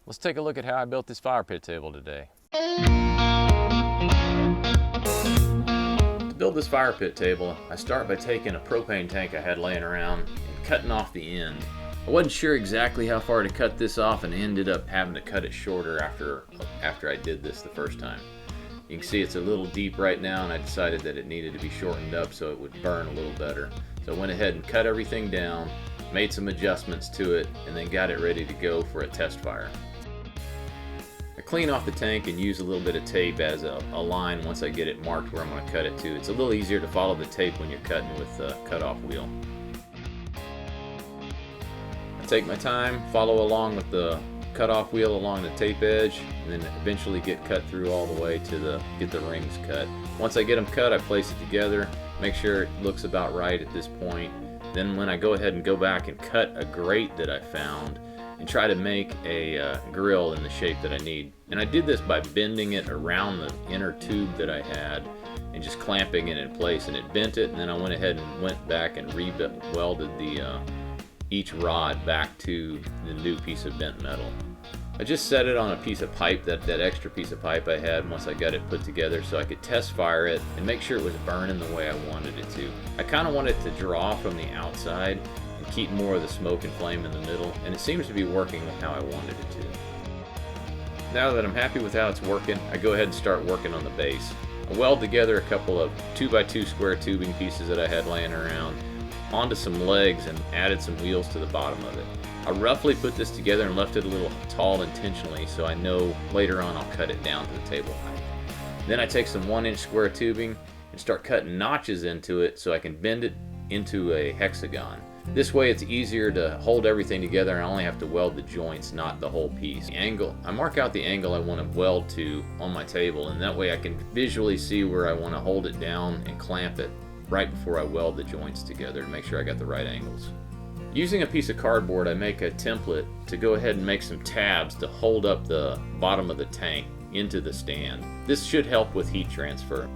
Let's take a look at how I built this fire pit table today. To build this fire pit table, I start by taking a propane tank I had laying around and cutting off the end. I wasn't sure exactly how far to cut this off and ended up having to cut it shorter after I did this the first time. You can see it's a little deep right now, and I decided that it needed to be shortened up so it would burn a little better. So I went ahead and cut everything down, made some adjustments to it, and then got it ready to go for a test fire. I clean off the tank and use a little bit of tape as a line once I get it marked where I'm going to cut it to. It's a little easier to follow the tape when you're cutting with the cutoff wheel. I take my time, follow along with the cutoff wheel along the tape edge, and then eventually get cut through all the way to get the rings cut. Once I get them cut, I place it together, make sure it looks about right at this point. Then when I go ahead and go back and cut a grate that I found and try to make a grill in the shape that I need. And I did this by bending it around the inner tube that I had and just clamping it in place, and it bent it, and then I went ahead and went back and re-welded each rod back to the new piece of bent metal. I just set it on a piece of pipe, that extra piece of pipe I had once I got it put together, so I could test fire it and make sure it was burning the way I wanted it to. I kind of wanted it to draw from the outside and keep more of the smoke and flame in the middle, and it seems to be working how I wanted it to. Now that I'm happy with how it's working, I go ahead and start working on the base. I weld together a couple of 2x2 square tubing pieces that I had laying around onto some legs and added some wheels to the bottom of it. I roughly put this together and left it a little tall intentionally so I know later on I'll cut it down to the table height. Then I take some 1-inch square tubing and start cutting notches into it so I can bend it into a hexagon. This way it's easier to hold everything together, and I only have to weld the joints, not the whole piece. The angle, I mark out the angle I want to weld to on my table, and that way I can visually see where I want to hold it down and clamp it right before I weld the joints together to make sure I got the right angles. Using a piece of cardboard, I make a template to go ahead and make some tabs to hold up the bottom of the tank into the stand. This should help with heat transfer.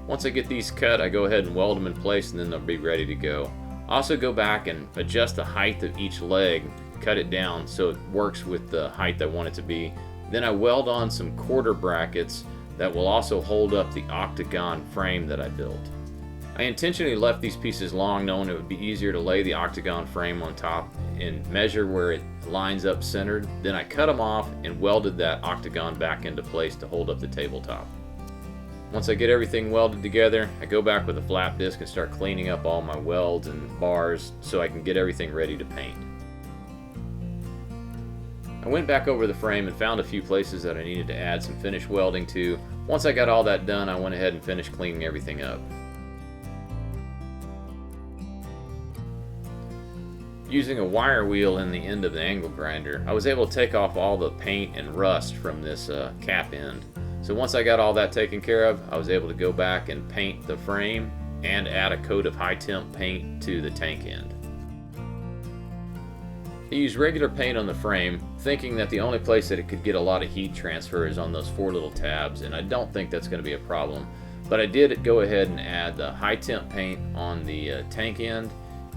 Once I get these cut, I go ahead and weld them in place, and then they'll be ready to go. I also go back and adjust the height of each leg, cut it down so it works with the height I want it to be. Then I weld on some quarter brackets that will also hold up the octagon frame that I built. I intentionally left these pieces long, knowing it would be easier to lay the octagon frame on top and measure where it lines up centered. Then I cut them off and welded that octagon back into place to hold up the tabletop. Once I get everything welded together, I go back with a flap disc and start cleaning up all my welds and bars so I can get everything ready to paint. I went back over the frame and found a few places that I needed to add some finish welding to. Once I got all that done, I went ahead and finished cleaning everything up. Using a wire wheel in the end of the angle grinder, I was able to take off all the paint and rust from this cap end. So once I got all that taken care of, I was able to go back and paint the frame and add a coat of high temp paint to the tank end. I used regular paint on the frame, thinking that the only place that it could get a lot of heat transfer is on those 4 little tabs, and I don't think that's going to be a problem. But I did go ahead and add the high temp paint on the tank end,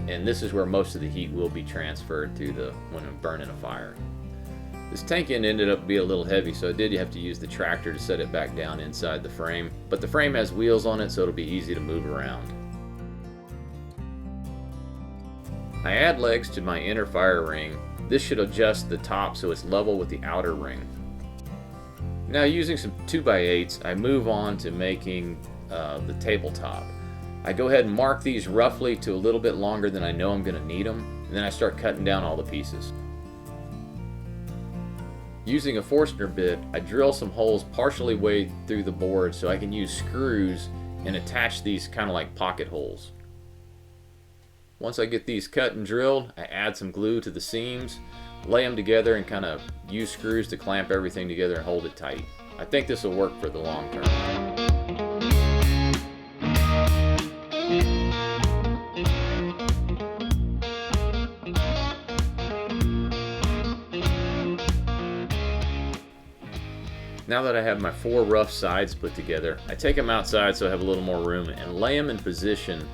and this is where most of the heat will be transferred to when I'm burning a fire. This tank end ended up being a little heavy, so I did have to use the tractor to set it back down inside the frame, but the frame has wheels on it, so it'll be easy to move around. I add legs to my inner fire ring. This should adjust the top so it's level with the outer ring. Now, using some 2x8s, I move on to making the tabletop. I go ahead and mark these roughly to a little bit longer than I know I'm going to need them, and then I start cutting down all the pieces. Using a Forstner bit, I drill some holes partially way through the board so I can use screws and attach these kind of like pocket holes. Once I get these cut and drilled, I add some glue to the seams, lay them together, and kind of use screws to clamp everything together and hold it tight. I think this will work for the long term. Now that I have my 4 rough sides put together, I take them outside so I have a little more room and lay them in position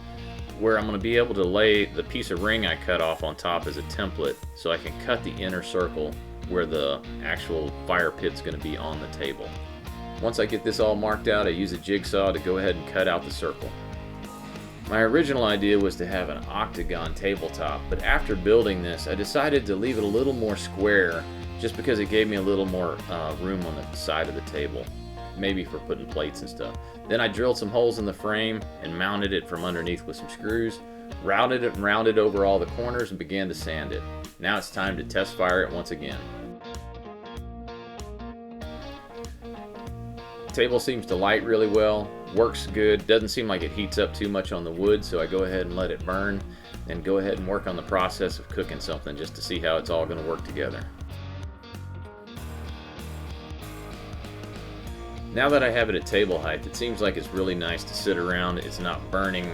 where I'm going to be able to lay the piece of ring I cut off on top as a template so I can cut the inner circle where the actual fire pit's going to be on the table. Once I get this all marked out, I use a jigsaw to go ahead and cut out the circle. My original idea was to have an octagon tabletop, but after building this, I decided to leave it a little more square just because it gave me a little more room on the side of the table, maybe for putting plates and stuff. Then I drilled some holes in the frame and mounted it from underneath with some screws, routed it and rounded over all the corners, and began to sand it. Now it's time to test fire it once again. The table seems to light really well, works good, doesn't seem like it heats up too much on the wood, so I go ahead and let it burn and go ahead and work on the process of cooking something just to see how it's all going to work together. Now that I have it at table height, it seems like it's really nice to sit around. It's not burning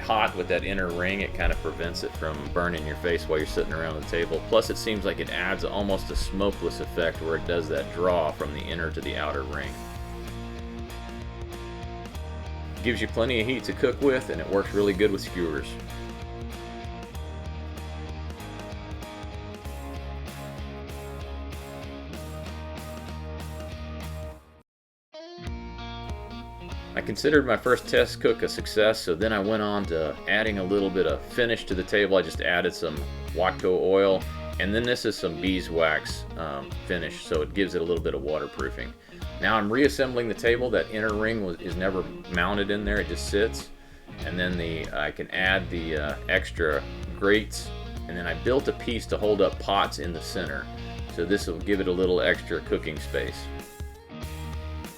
hot with that inner ring. It kind of prevents it from burning your face while you're sitting around the table. Plus it seems like it adds almost a smokeless effect where it does that draw from the inner to the outer ring. It gives you plenty of heat to cook with, and it works really good with skewers. I considered my first test cook a success, so then I went on to adding a little bit of finish to the table. I just added some Watco oil, and then this is some beeswax finish, so it gives it a little bit of waterproofing. Now I'm reassembling the table. That inner ring is never mounted in there, it just sits. And then I can add the extra grates, and then I built a piece to hold up pots in the center, so this will give it a little extra cooking space.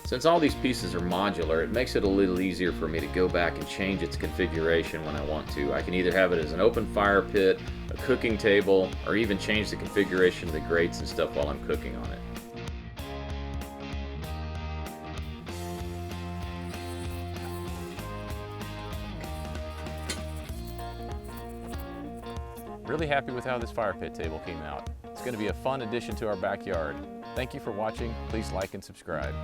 Since all these pieces are modular, it makes it a little easier for me to go back and change its configuration when I want to. I can either have it as an open fire pit, a cooking table, or even change the configuration of the grates and stuff while I'm cooking on it. Really happy with how this fire pit table came out. It's going to be a fun addition to our backyard. Thank you for watching. Please like and subscribe.